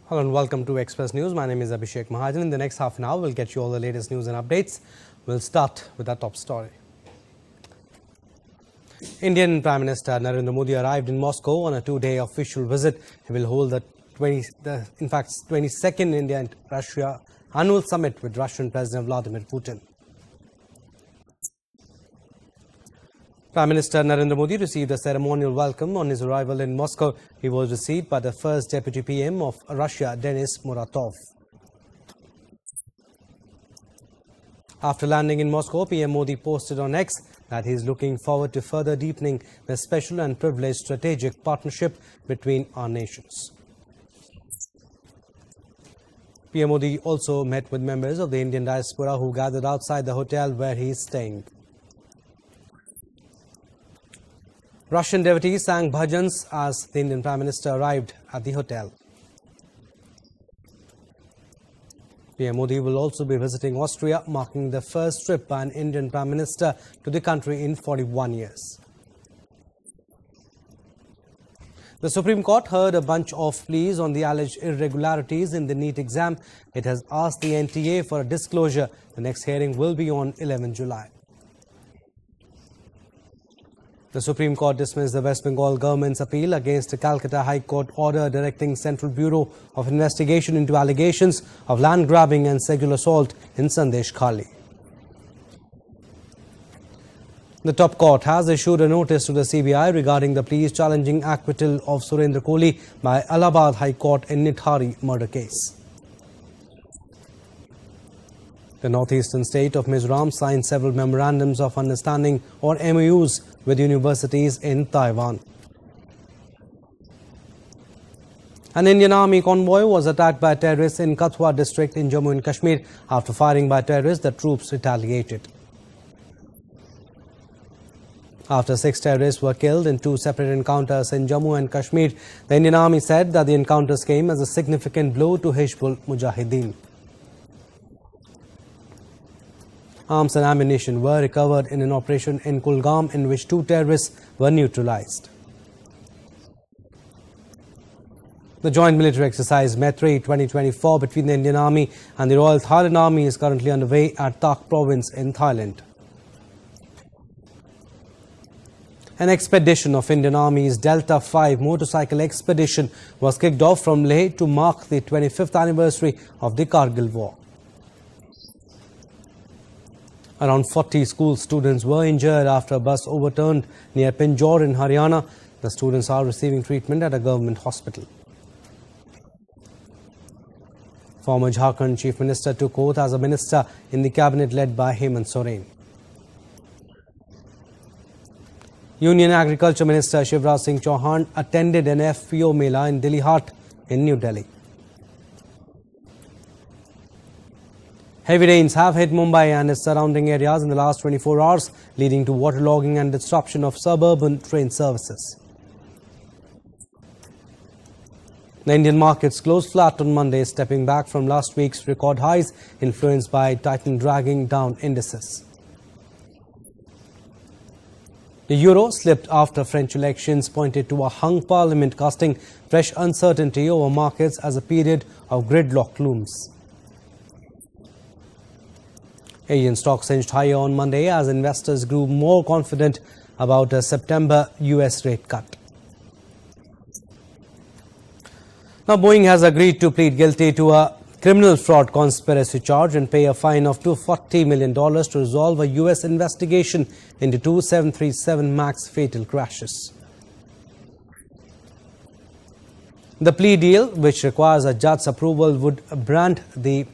Hello and welcome to Express News. My name is Abhishek Mahajan. In the next half an hour, we'll get you all the latest news and updates. We'll start with our top story. Indian Prime Minister Narendra Modi arrived in Moscow on a two-day official visit. He will hold the 22nd India and Russia annual summit with Russian President Vladimir Putin. Prime Minister Narendra Modi received a ceremonial welcome on his arrival in Moscow. He was received by the first Deputy PM of Russia, Denis Muratov. After landing in Moscow, PM Modi posted on X that he is looking forward to further deepening the special and privileged strategic partnership between our nations. PM Modi also met with members of the Indian diaspora who gathered outside the hotel where he is staying. Russian devotees sang bhajans as the Indian Prime Minister arrived at the hotel. PM Modi will also be visiting Austria, marking the first trip by an Indian Prime Minister to the country in 41 years. The Supreme Court heard a bunch of pleas on the alleged irregularities in the NEET exam. It has asked the NTA for a disclosure. The next hearing will be on 11 July. The Supreme Court dismissed the West Bengal government's appeal against the Calcutta High Court order directing Central Bureau of Investigation into allegations of land grabbing and sexual assault in Sandesh Khali. The top court has issued a notice to the CBI regarding the pleas challenging acquittal of Surendra Kohli by Allahabad High Court in Nithari murder case. The northeastern state of Mizoram signed several memorandums of understanding or MOUs with universities in Taiwan. An Indian Army convoy was attacked by terrorists in Kathua district in Jammu and Kashmir. After firing by terrorists, the troops retaliated. After 6 terrorists were killed in 2 separate encounters in Jammu and Kashmir, the Indian Army said that the encounters came as a significant blow to Hizbul Mujahideen. Arms and ammunition were recovered in an operation in Kulgam in which 2 terrorists were neutralized. The joint military exercise Maitri 2024 between the Indian Army and the Royal Thailand Army is currently underway at Tak province in Thailand. An expedition of Indian Army's Delta 5 motorcycle expedition was kicked off from Leh to mark the 25th anniversary of the Kargil War. Around 40 school students were injured after a bus overturned near Pinjore in Haryana. The students are receiving treatment at a government hospital. Former Jharkhand Chief Minister took oath as a minister in the cabinet led by Hemant Soren. Union Agriculture Minister Shivraj Singh Chauhan attended an FPO Mela in Delhi Hat in New Delhi. Heavy rains have hit Mumbai and its surrounding areas in the last 24 hours, leading to waterlogging and disruption of suburban train services. The Indian markets closed flat on Monday, stepping back from last week's record highs, influenced by Titan dragging down indices. The euro slipped after French elections pointed to a hung parliament, casting fresh uncertainty over markets as a period of gridlock looms. Asian stocks inched higher on Monday as investors grew more confident about a September US rate cut. Now, Boeing has agreed to plead guilty to a criminal fraud conspiracy charge and pay a fine of $240 million to resolve a US investigation into 2 737 MAX fatal crashes. The plea deal, which requires a judge's approval, would brand the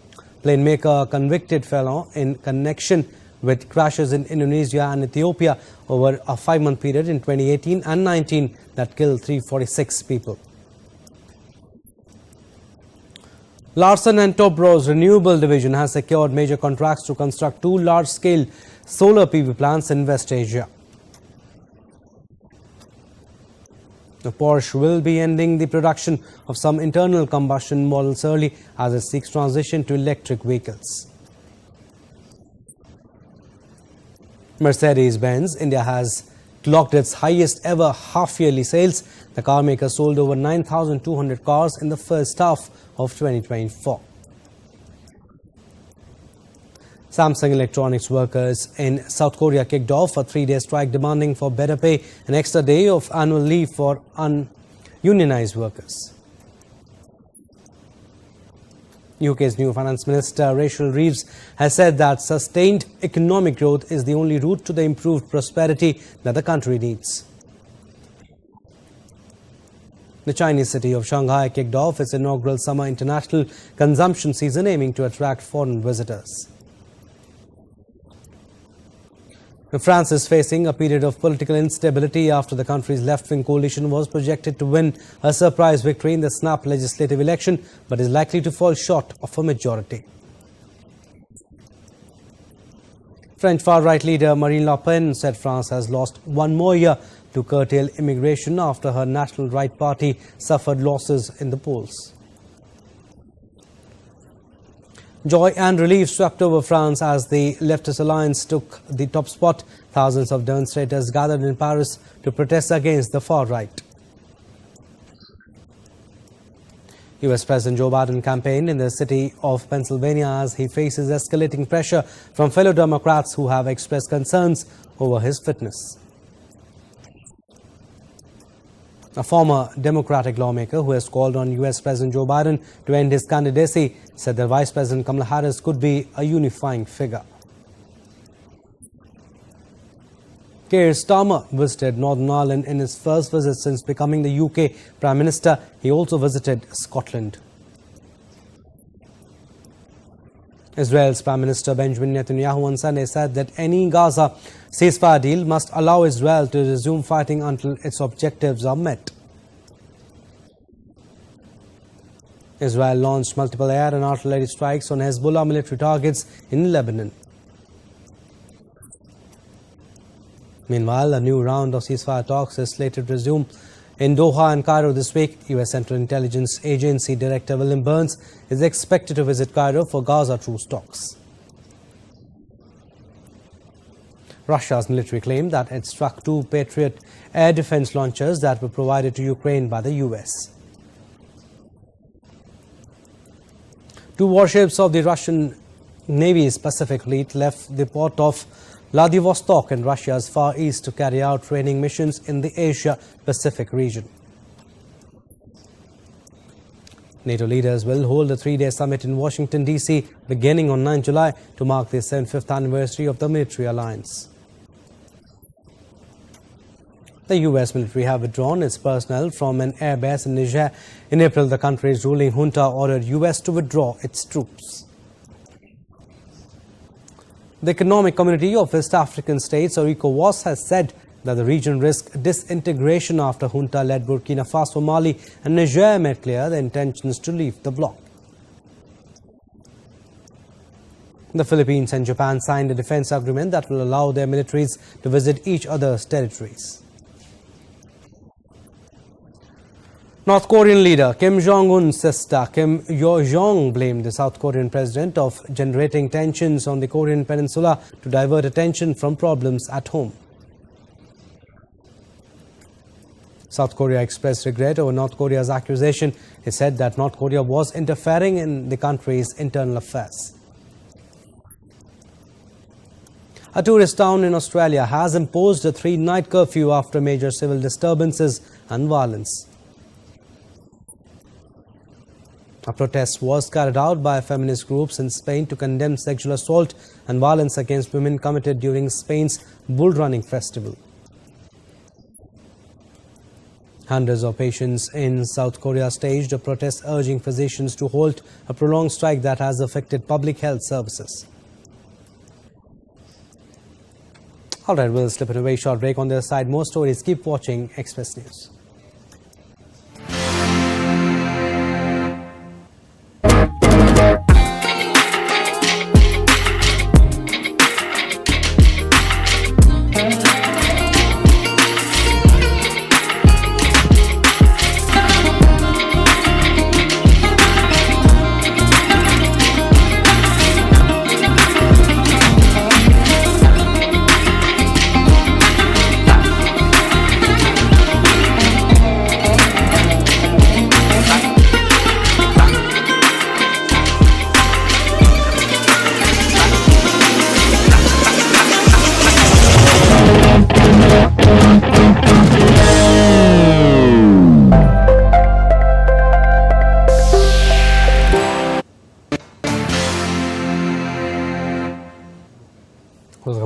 plane maker a convicted felon in connection with crashes in Indonesia and Ethiopia over a 5-month period in 2018 and 19 that killed 346 people. Larsen & Toubro's renewable division has secured major contracts to construct 2 large-scale solar PV plants in West Asia. The Porsche will be ending the production of some internal combustion models early as it seeks transition to electric vehicles. Mercedes-Benz India has clocked its highest ever half-yearly sales. The car maker sold over 9,200 cars in the first half of 2024. Samsung Electronics workers in South Korea kicked off a 3-day strike demanding for better pay, an extra day of annual leave for ununionized workers. UK's new Finance Minister Rachel Reeves has said that sustained economic growth is the only route to the improved prosperity that the country needs. The Chinese city of Shanghai kicked off its inaugural summer international consumption season, aiming to attract foreign visitors. France is facing a period of political instability after the country's left-wing coalition was projected to win a surprise victory in the snap legislative election, but is likely to fall short of a majority. French far-right leader Marine Le Pen said France has lost one more year to curtail immigration after her National Right Party suffered losses in the polls. Joy and relief swept over France as the leftist alliance took the top spot. Thousands of demonstrators gathered in Paris to protest against the far right. US President Joe Biden campaigned in the city of Pennsylvania as he faces escalating pressure from fellow Democrats who have expressed concerns over his fitness. A former Democratic lawmaker who has called on US President Joe Biden to end his candidacy said that Vice President Kamala Harris could be a unifying figure. Keir Starmer visited Northern Ireland in his first visit since becoming the UK Prime Minister. He also visited Scotland. Israel's Prime Minister Benjamin Netanyahu on Sunday said that any Gaza ceasefire deal must allow Israel to resume fighting until its objectives are met. Israel launched multiple air and artillery strikes on Hezbollah military targets in Lebanon. Meanwhile, a new round of ceasefire talks is slated to resume in Doha and Cairo this week. U.S. Central Intelligence Agency Director William Burns is expected to visit Cairo for Gaza truce talks. Russia's military claimed that it struck 2 Patriot air defense launchers that were provided to Ukraine by the U.S. 2 warships of the Russian Navy's Pacific Fleet left the port of Vladivostok in Russia's far east to carry out training missions in the Asia-Pacific region. NATO leaders will hold a 3-day summit in Washington, D.C. beginning on 9 July to mark the 75th anniversary of the military alliance. The U.S. military have withdrawn its personnel from an airbase in Niger. In April, the country's ruling junta ordered U.S. to withdraw its troops. The Economic Community of West African States, or ECOWAS, has said that the region risks disintegration after junta-led Burkina Faso, Mali and Niger made clear their intentions to leave the bloc. The Philippines and Japan signed a defense agreement that will allow their militaries to visit each other's territories. North Korean leader Kim Jong-un's sister Kim Yo-jong blamed the South Korean president of generating tensions on the Korean peninsula to divert attention from problems at home. South Korea expressed regret over North Korea's accusation. It said that North Korea was interfering in the country's internal affairs. A tourist town in Australia has imposed a 3-night curfew after major civil disturbances and violence. A protest was carried out by feminist groups in Spain to condemn sexual assault and violence against women committed during Spain's bull running festival. Hundreds of patients in South Korea staged a protest urging physicians to halt a prolonged strike that has affected public health services. All right, we'll slip it away. Short break. On the other side, more stories. Keep watching Express News.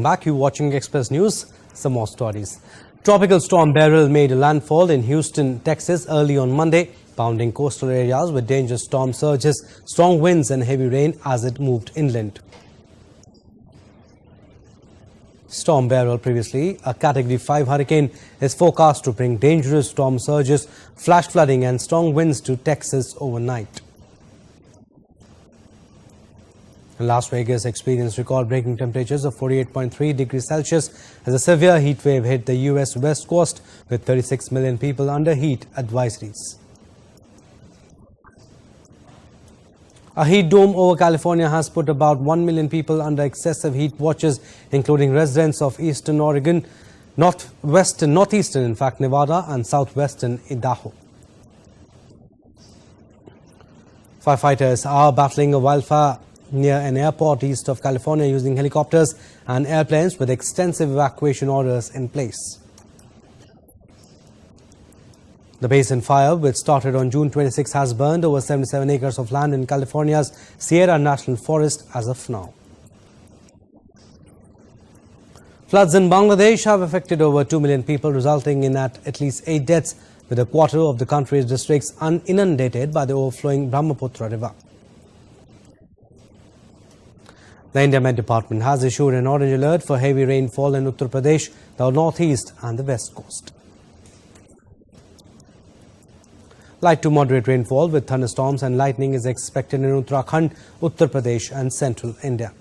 back. You're watching Express News. Some more stories. Tropical storm Beryl made a landfall in Houston, Texas early on Monday, pounding coastal areas with dangerous storm surges, strong winds and heavy rain as it moved inland. Storm Beryl, previously a Category 5 hurricane, is forecast to bring dangerous storm surges, flash flooding and strong winds to Texas overnight. Las Vegas experienced record-breaking temperatures of 48.3 degrees Celsius as a severe heat wave hit the U.S. West Coast with 36 million people under heat advisories. A heat dome over California has put about 1 million people under excessive heat watches, including residents of eastern Oregon, northeastern, in fact, Nevada, and southwestern Idaho. Firefighters are battling a wildfire near an airport east of California using helicopters and airplanes with extensive evacuation orders in place. The basin fire, which started on June 26, has burned over 77 acres of land in California's Sierra National Forest as of now. Floods in Bangladesh have affected over 2 million people, resulting in at least 8 deaths, with a quarter of the country's districts inundated by the overflowing Brahmaputra River. The India Met Department has issued an orange alert for heavy rainfall in Uttar Pradesh, the northeast and the west coast. Light to moderate rainfall with thunderstorms and lightning is expected in Uttarakhand, Uttar Pradesh and central India.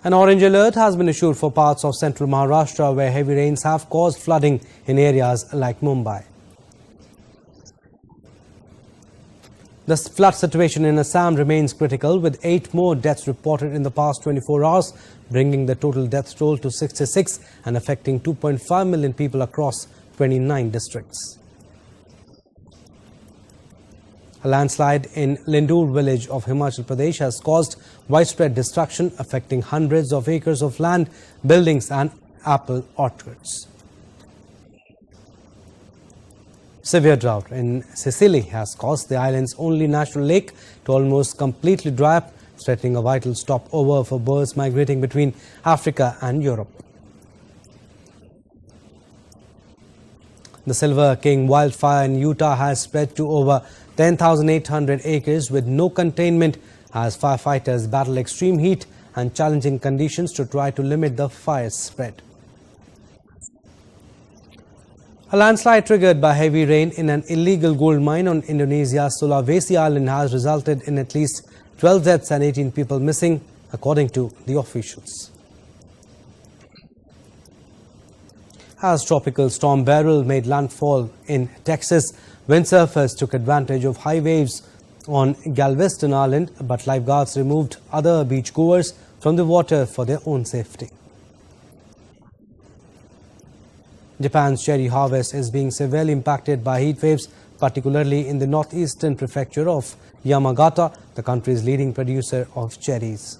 An orange alert has been issued for parts of central Maharashtra where heavy rains have caused flooding in areas like Mumbai. The flood situation in Assam remains critical, with 8 more deaths reported in the past 24 hours, bringing the total death toll to 66 and affecting 2.5 million people across 29 districts. A landslide in Lindur village of Himachal Pradesh has caused widespread destruction, affecting hundreds of acres of land, buildings and apple orchards. Severe drought in Sicily has caused the island's only natural lake to almost completely dry up, threatening a vital stopover for birds migrating between Africa and Europe. The Silver King wildfire in Utah has spread to over 10,800 acres with no containment as firefighters battle extreme heat and challenging conditions to try to limit the fire's spread. A landslide triggered by heavy rain in an illegal gold mine on Indonesia's Sulawesi Island has resulted in at least 12 deaths and 18 people missing, according to the officials. As tropical storm Beryl made landfall in Texas, windsurfers took advantage of high waves on Galveston Island, but lifeguards removed other beachgoers from the water for their own safety. Japan's cherry harvest is being severely impacted by heat waves, particularly in the northeastern prefecture of Yamagata, the country's leading producer of cherries.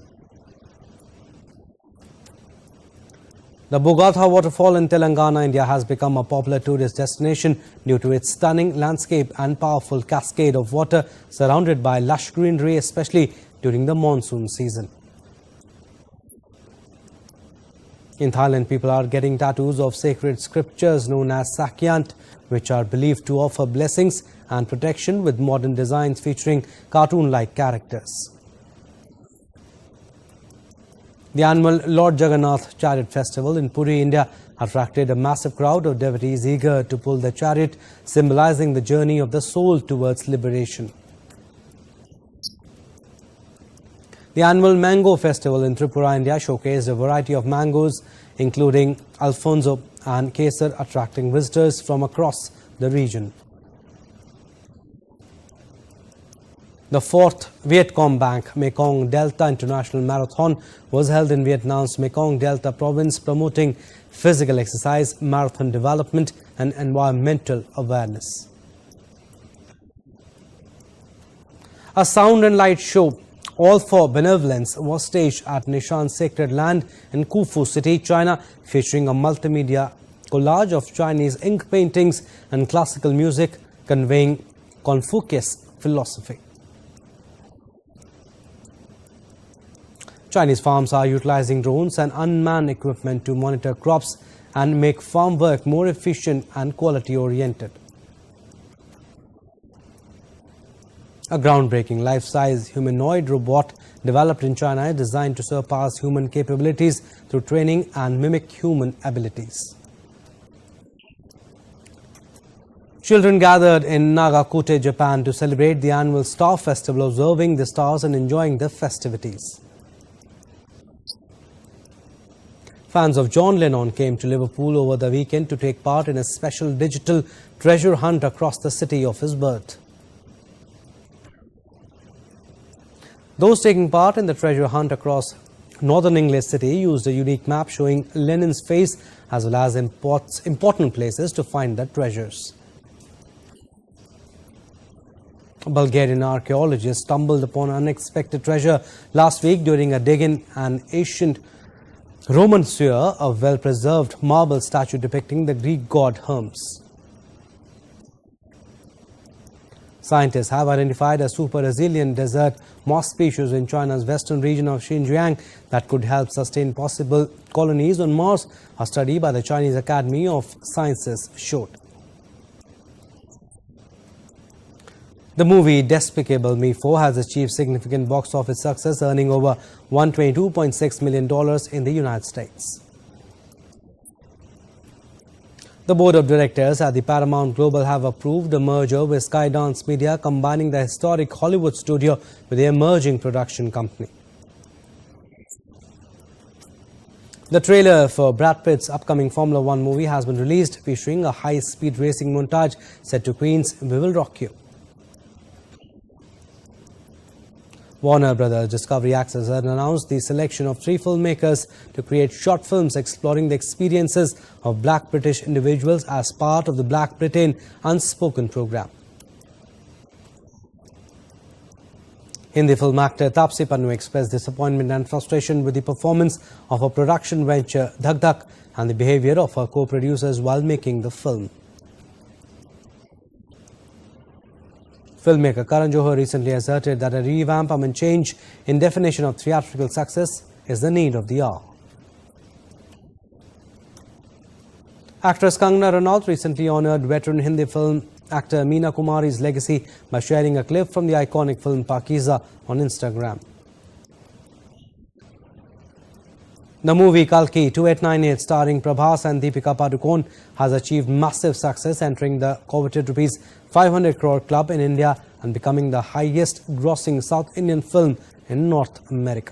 The Bogata waterfall in Telangana, India has become a popular tourist destination due to its stunning landscape and powerful cascade of water surrounded by lush greenery, especially during the monsoon season. In Thailand, people are getting tattoos of sacred scriptures known as sakyant, which are believed to offer blessings and protection, with modern designs featuring cartoon-like characters. The annual Lord Jagannath Chariot Festival in Puri, India attracted a massive crowd of devotees eager to pull the chariot, symbolizing the journey of the soul towards liberation. The annual Mango Festival in Tripura, India showcased a variety of mangoes, including Alfonso and Kesar, attracting visitors from across the region. The 4th Vietcom Bank Mekong Delta International Marathon was held in Vietnam's Mekong Delta province, promoting physical exercise, marathon development and environmental awareness. A sound and light show, All for Benevolence, was staged at Nishan's Sacred Land in Khufu City, China, featuring a multimedia collage of Chinese ink paintings and classical music conveying Confucius philosophy. Chinese farms are utilizing drones and unmanned equipment to monitor crops and make farm work more efficient and quality-oriented. A groundbreaking life-size humanoid robot developed in China is designed to surpass human capabilities through training and mimic human abilities. Children gathered in Nagakute, Japan to celebrate the annual Star Festival, observing the stars and enjoying the festivities. Fans of John Lennon came to Liverpool over the weekend to take part in a special digital treasure hunt across the city of his birth. Those taking part in the treasure hunt across northern English city used a unique map showing Lennon's face as well as important places to find the treasures. Bulgarian archaeologists stumbled upon an unexpected treasure last week during a dig in an ancient Roman sewer, a well-preserved marble statue depicting the Greek god Hermes. Scientists have identified a super-resilient desert moss species in China's western region of Xinjiang that could help sustain possible colonies on Mars, a study by the Chinese Academy of Sciences showed. The movie Despicable Me 4 has achieved significant box office success, earning over $122.6 million in the United States. The board of directors at the Paramount Global have approved a merger with Skydance Media, combining the historic Hollywood studio with the emerging production company. The trailer for Brad Pitt's upcoming Formula One movie has been released, featuring a high-speed racing montage set to Queen's "We Will Rock You." Warner Brothers Discovery Access has announced the selection of 3 filmmakers to create short films exploring the experiences of Black British individuals as part of the Black Britain Unspoken program. Hindi film actor Taapsee Pannu expressed disappointment and frustration with the performance of her production venture Dhak Dhak and the behavior of her co-producers while making the film. Filmmaker Karan Johar recently asserted that a revamp and change in definition of theatrical success is the need of the hour. Actress Kangana Ranaut recently honoured veteran Hindi film actor Meena Kumari's legacy by sharing a clip from the iconic film Pakiza on Instagram. The movie Kalki 2898, starring Prabhas and Deepika Padukone, has achieved massive success, entering the coveted Rs 500 crore club in India and becoming the highest grossing South Indian film in North America.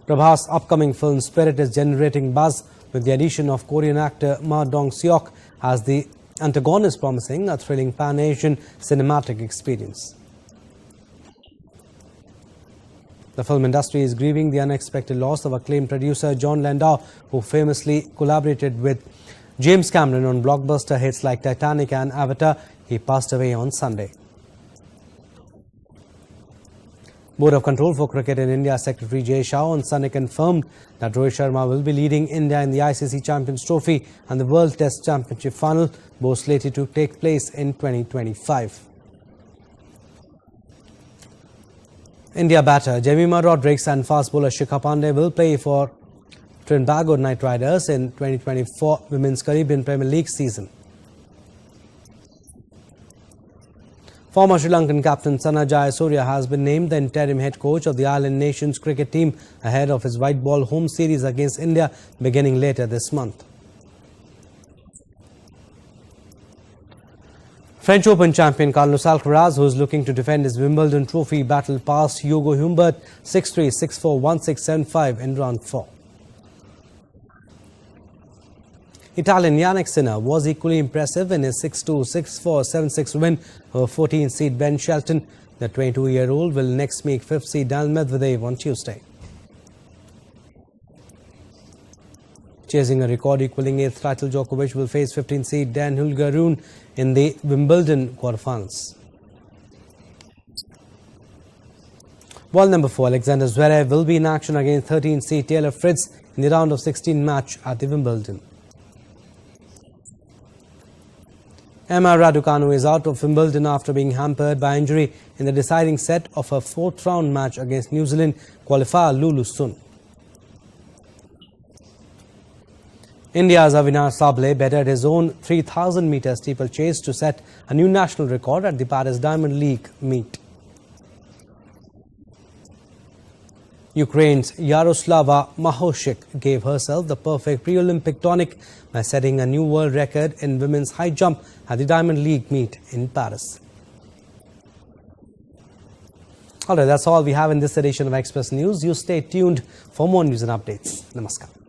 Prabhas' upcoming film Spirit is generating buzz with the addition of Korean actor Ma Dong-seok as the antagonist, promising a thrilling pan-Asian cinematic experience. The film industry is grieving the unexpected loss of acclaimed producer John Landau, who famously collaborated with James Cameron on blockbuster hits like Titanic and Avatar. He passed away on Sunday. Board of Control for Cricket in India Secretary Jay Shah on Sunday confirmed that Rohit Sharma will be leading India in the ICC Champions Trophy and the World Test Championship final, both slated to take place in 2025. India batter Jemima Rodrigues and fast bowler Shikha Pandey will play for Trinbago Knight Riders in 2024 Women's Caribbean Premier League season. Former Sri Lankan captain Sana Jayasuriya has been named the interim head coach of the Island Nations cricket team ahead of his white ball home series against India beginning later this month. French Open champion Carlos Alcaraz, who is looking to defend his Wimbledon trophy, battled past Hugo Humbert 6-3, 6-4, 1-6, 7-5 in round 4. Italian Yannick Sinner was equally impressive in his 6-2, 6-4, 7-6 win over 14th-seed Ben Shelton. The 22-year-old will next meet 5th-seed Daniil Medvedev on Tuesday. Chasing a record-equaling 8th title, Djokovic will face 15th-seed Dan Hulgerune in the Wimbledon quarterfinals. World number 4 Alexander Zverev will be in action against 13th-seed Taylor Fritz in the round of 16 match at the Wimbledon. Emma Raducanu is out of Wimbledon after being hampered by injury in the deciding set of her fourth-round match against New Zealand qualifier Lulu Sun. India's Avinash Sable bettered his own 3,000-meter steeplechase to set a new national record at the Paris Diamond League meet. Ukraine's Yaroslava Mahoshik gave herself the perfect pre-Olympic tonic by setting a new world record in women's high jump at the Diamond League meet in Paris. Alright, that's all we have in this edition of Express News. You stay tuned for more news and updates. Namaskar.